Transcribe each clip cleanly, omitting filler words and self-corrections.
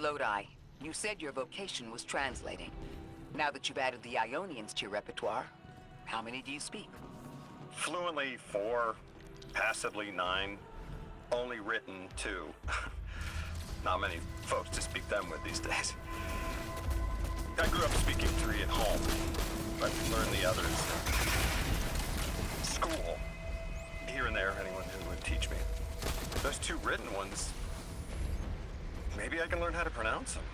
Lodi, you said your vocation was translating. Now that you've added the Ionians to your repertoire, how many do you speak? Fluently 4, passively 9, only written 2. Not many folks to speak them with these days. I grew up speaking 3 at home, but learned the others. School. Here and there, anyone who would teach me. Those 2 written ones, maybe I can learn how to pronounce them.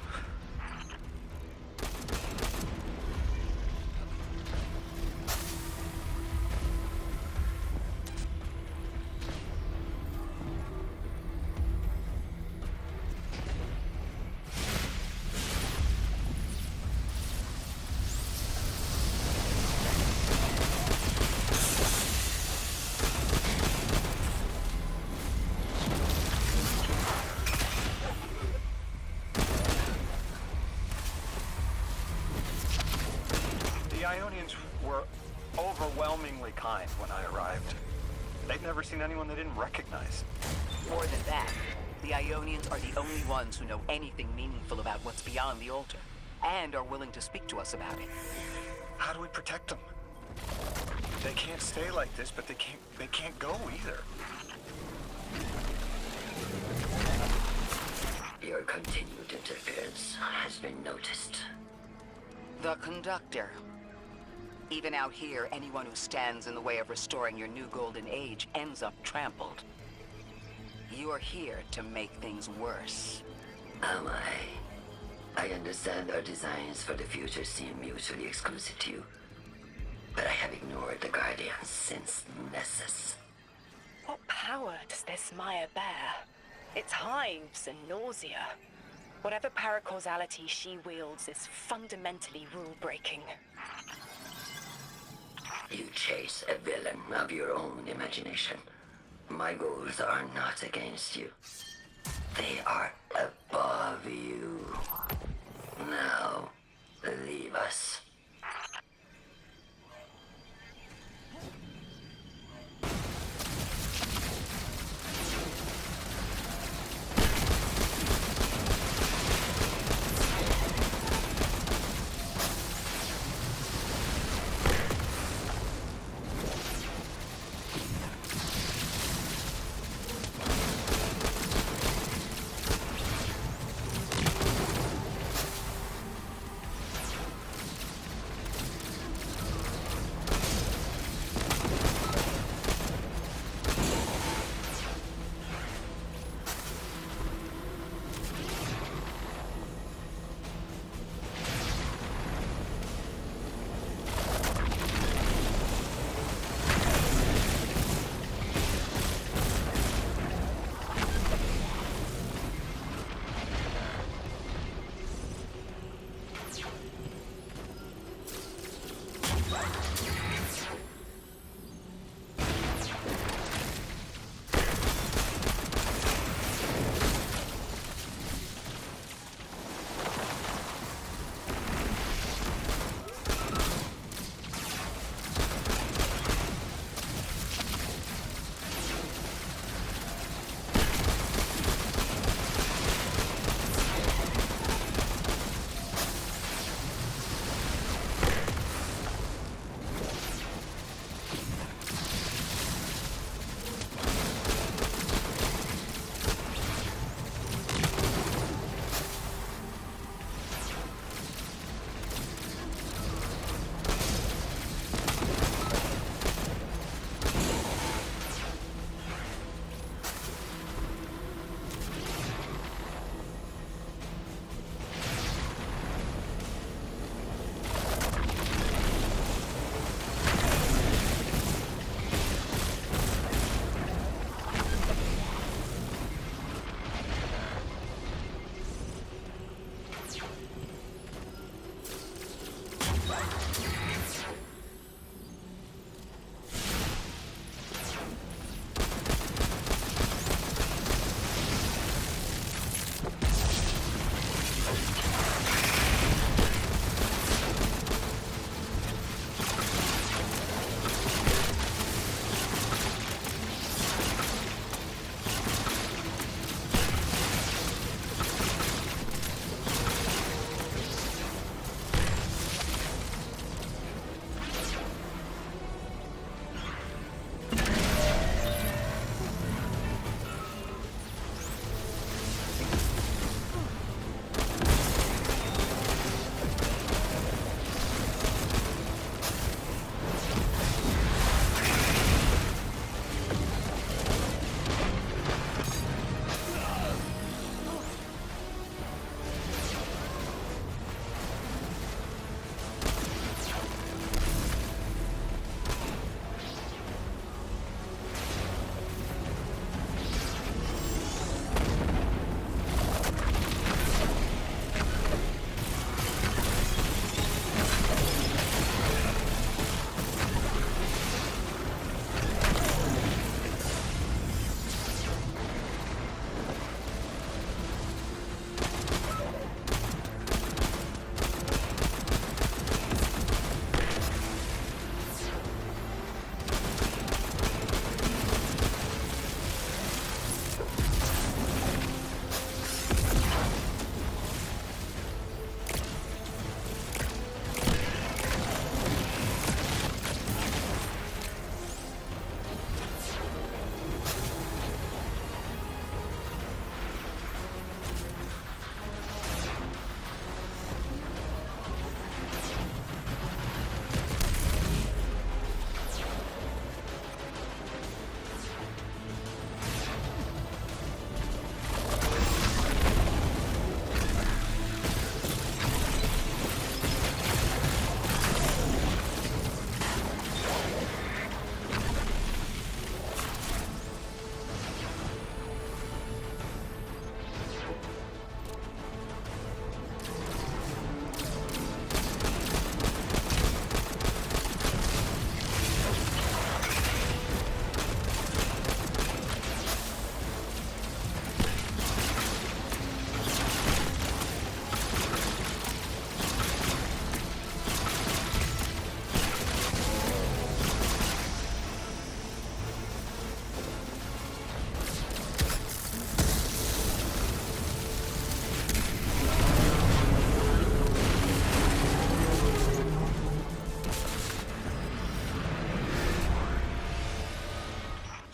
The Ionians were overwhelmingly kind when I arrived. They'd never seen anyone they didn't recognize. More than that, the Ionians are the only ones who know anything meaningful about what's beyond the altar, and are willing to speak to us about it. How do we protect them? They can't stay like this, but they can't go either. Your continued interference has been noticed. The Conductor. Even out here, anyone who stands in the way of restoring your new golden age ends up trampled. You're here to make things worse. Am I? I understand our designs for the future seem mutually exclusive to you, but I have ignored the Guardians since Nessus. What power does this Maya bear? It's hives and nausea. Whatever paracausality she wields is fundamentally rule-breaking. You chase a villain of your own imagination. My goals are not against you. They are above you. Now, leave us.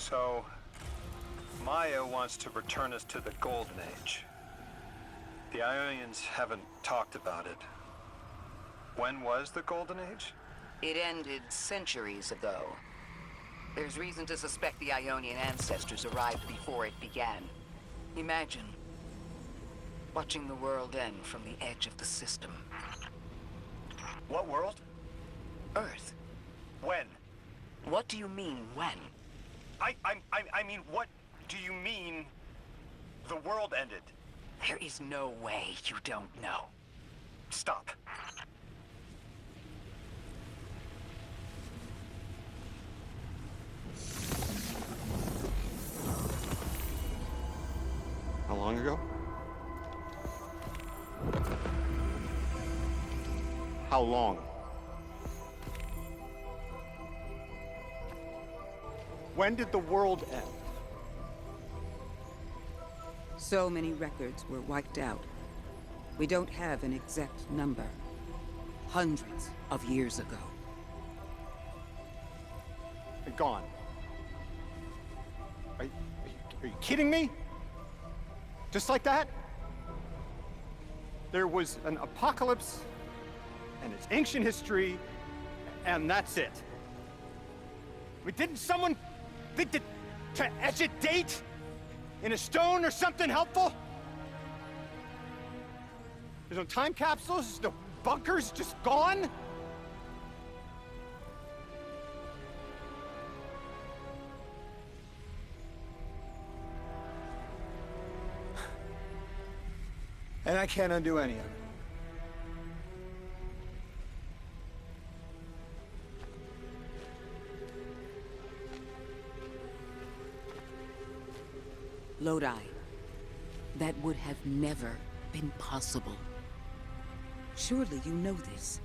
So, Maya wants to return us to the Golden Age. The Ionians haven't talked about it. When was the Golden Age? It ended centuries ago. There's reason to suspect the Ionian ancestors arrived before it began. Imagine watching the world end from the edge of the system. What world? Earth. When? What do you mean, when? I mean, what do you mean the world ended? There is no way you don't know. Stop. How long ago? How long? When did the world end? So many records were wiped out. We don't have an exact number. Hundreds of years ago. They're gone. Are you kidding me? Just like that? There was an apocalypse, and it's ancient history, and that's it. Didn't someone think to etch a date in a stone or something helpful? There's no time capsules, no bunkers, just gone? And I can't undo any of it. Lodi. That would have never been possible. Surely you know this.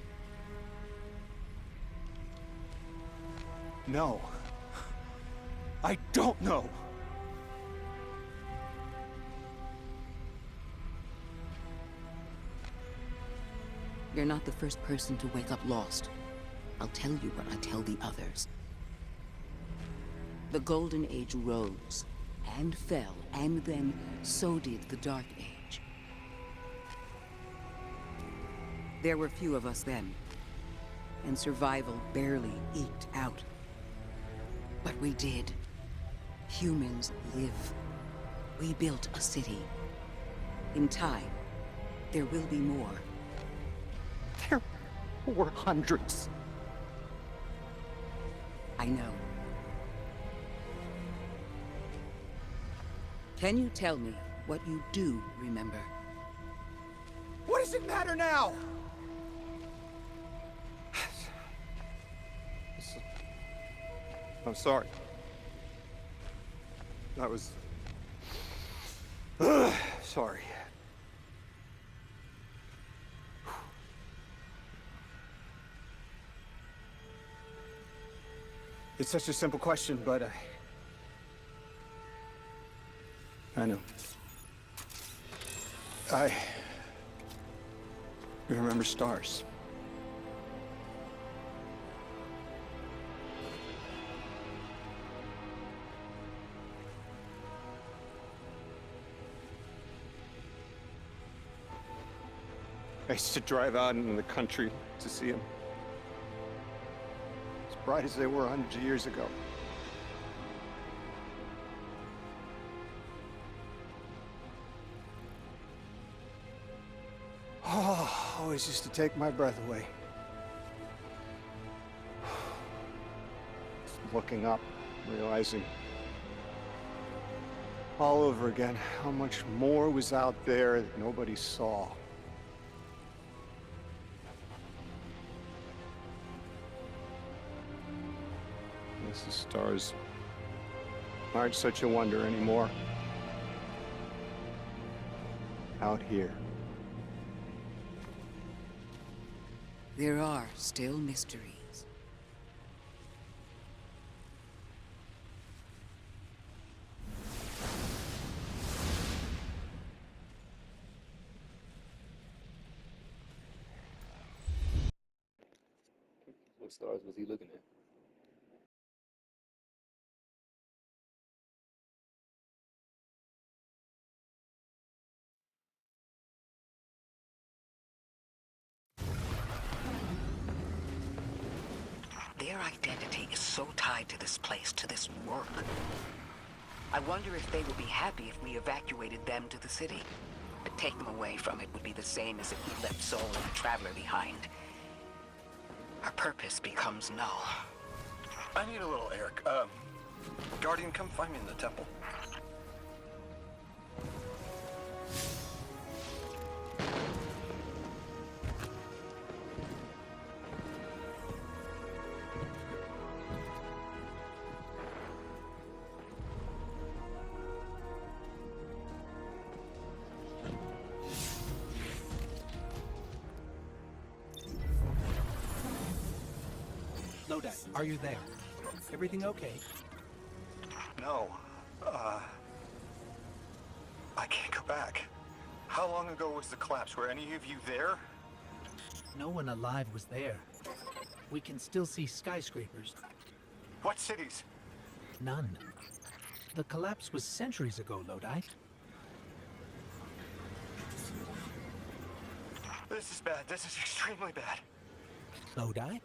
No. I don't know. You're not the first person to wake up lost. I'll tell you what I tell the others. The Golden Age rose, and fell, and then so did the Dark Age. There were few of us then, and survival barely eked out. But we did. Humans live. We built a city. In time, there will be more. There were hundreds. I know. Can you tell me what you do remember? What does it matter now? I'm sorry. That was... sorry. It's such a simple question, but I know. I remember stars. I used to drive out into the country to see them. As bright as they were hundreds of years ago. Oh, always used to take my breath away. Just looking up, realizing all over again how much more was out there that nobody saw. Guess the stars aren't such a wonder anymore. Out here. There are still mysteries. What stars was he looking at? Their identity is so tied to this place, to this work. I wonder if they will be happy if we evacuated them to the city. To take them away from it would be the same as if we left Soul and the Traveler behind. Our purpose becomes null. I need a little air. Guardian, come find me in the temple. Lodi, are you there? Everything okay? No. I can't go back. How long ago was the collapse? Were any of you there? No one alive was there. We can still see skyscrapers. What cities? None. The collapse was centuries ago, Lodi. This is bad. This is extremely bad. Lodi?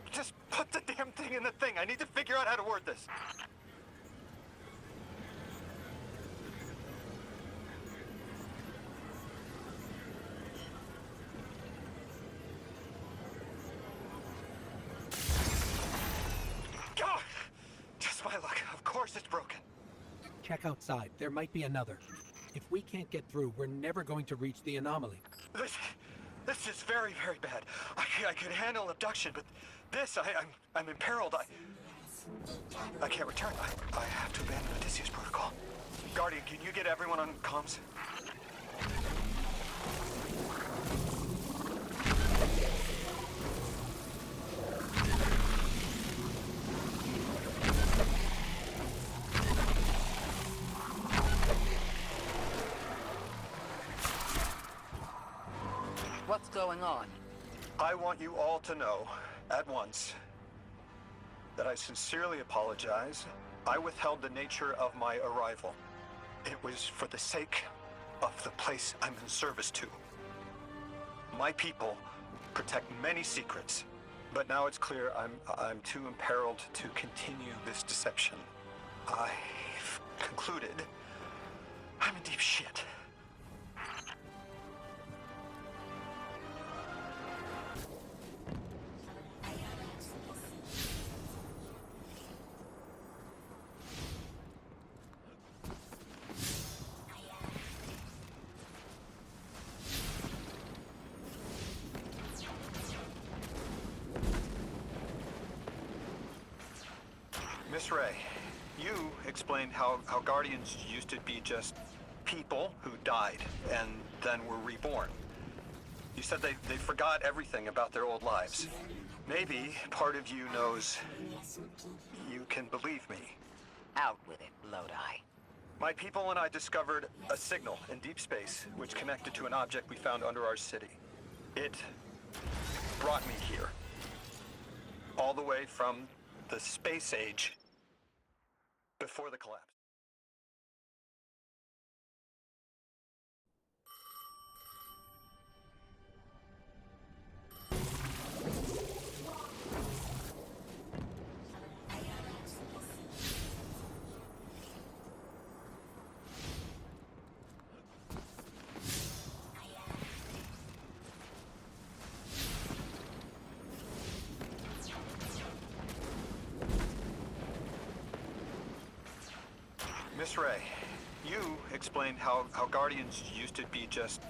Just put the damn thing in the thing. I need to figure out how to word this. God! Just my luck. Of course it's broken. Check outside. There might be another. If we can't get through, we're never going to reach the anomaly. This is very, very bad. I could handle abduction, but this, I'm imperiled. I can't return. I have to abandon Odysseus protocol. Guardian, can you get everyone on comms? What's going on? I want you all to know, at once, that I sincerely apologize. I withheld the nature of my arrival. It was for the sake of the place I'm in service to. My people protect many secrets, but now it's clear I'm too imperiled to continue this deception. I've concluded I'm in deep shit. Miss Ray, you explained how Guardians used to be just people who died and then were reborn. You said they forgot everything about their old lives. Maybe part of you knows you can believe me. Out with it, Lodi. My people and I discovered a signal in deep space which connected to an object we found under our city. It brought me here. All the way from the space age before the collapse. Miss Ray, you explained how Guardians used to be just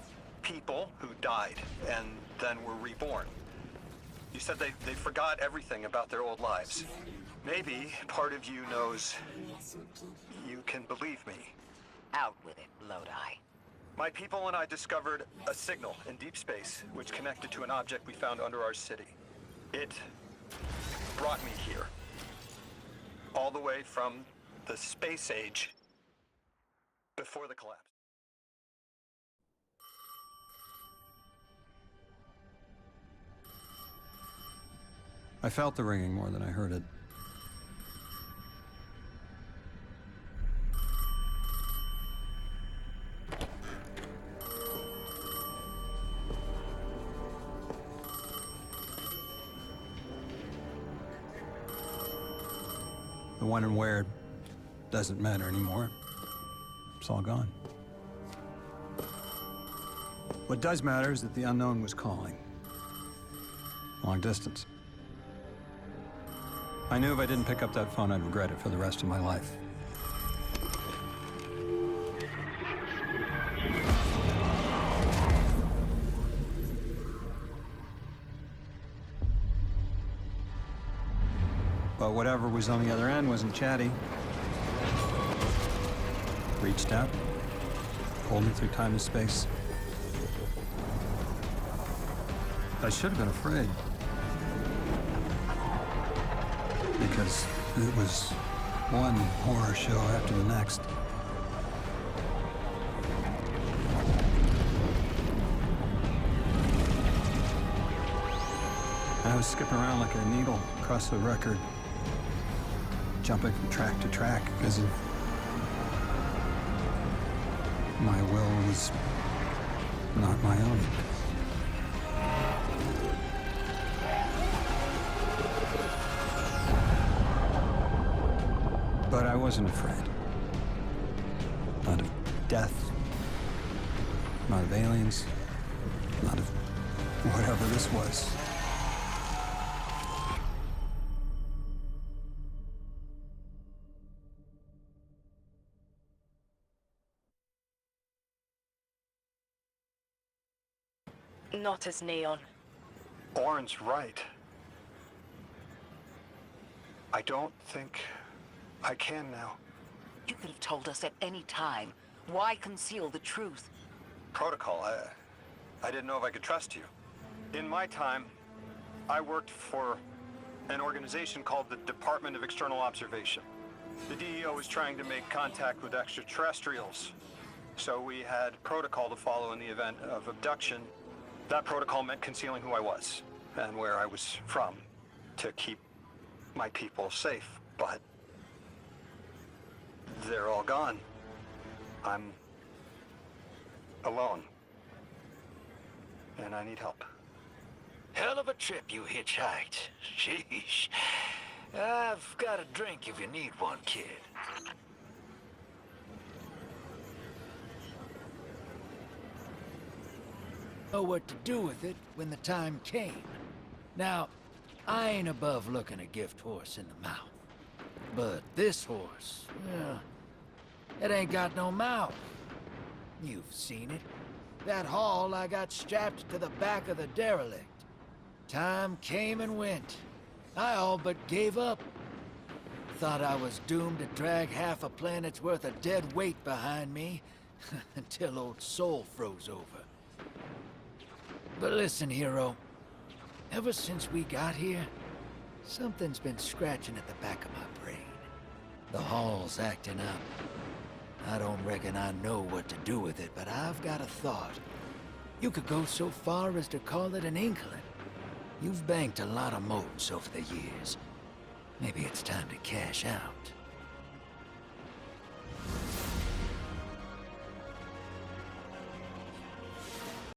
people who died and then were reborn. You said they forgot everything about their old lives. Maybe part of you knows you can believe me. Out with it, Lodi. My people and I discovered a signal in deep space which connected to an object we found under our city. It brought me here. All the way from the space age before the collapse. I felt the ringing more than I heard it. when and where doesn't matter anymore. It's all gone. What does matter is that the unknown was calling. Long distance. I knew if I didn't pick up that phone, I'd regret it for the rest of my life. But whatever was on the other end wasn't chatty. Reached out, pulled me through time and space. I should have been afraid. Because it was one horror show after the next. I was skipping around like a needle across the record, jumping from track to track because of my will was not my own. But I wasn't afraid. Not of death, not of aliens, not of whatever this was. Not as Neon. Orin's right. I don't think I can now. You could have told us at any time. Why conceal the truth? Protocol, I didn't know if I could trust you. In my time, I worked for an organization called the Department of External Observation. The DEO was trying to make contact with extraterrestrials, so we had protocol to follow in the event of abduction. That protocol meant concealing who I was and where I was from to keep my people safe, but they're all gone. I'm alone, and I need help. Hell of a trip you hitchhiked. Sheesh. I've got a drink if you need one, kid. Know what to do with it when the time came. Now, I ain't above looking a gift horse in the mouth. But this horse, well, it ain't got no mouth. You've seen it. That haul I got strapped to the back of the derelict. Time came and went. I all but gave up. Thought I was doomed to drag half a planet's worth of dead weight behind me until old Soul froze over. But listen, hero. Ever since we got here, something's been scratching at the back of my brain. The hall's acting up. I don't reckon I know what to do with it, but I've got a thought. You could go so far as to call it an inkling. You've banked a lot of motes over the years. Maybe it's time to cash out.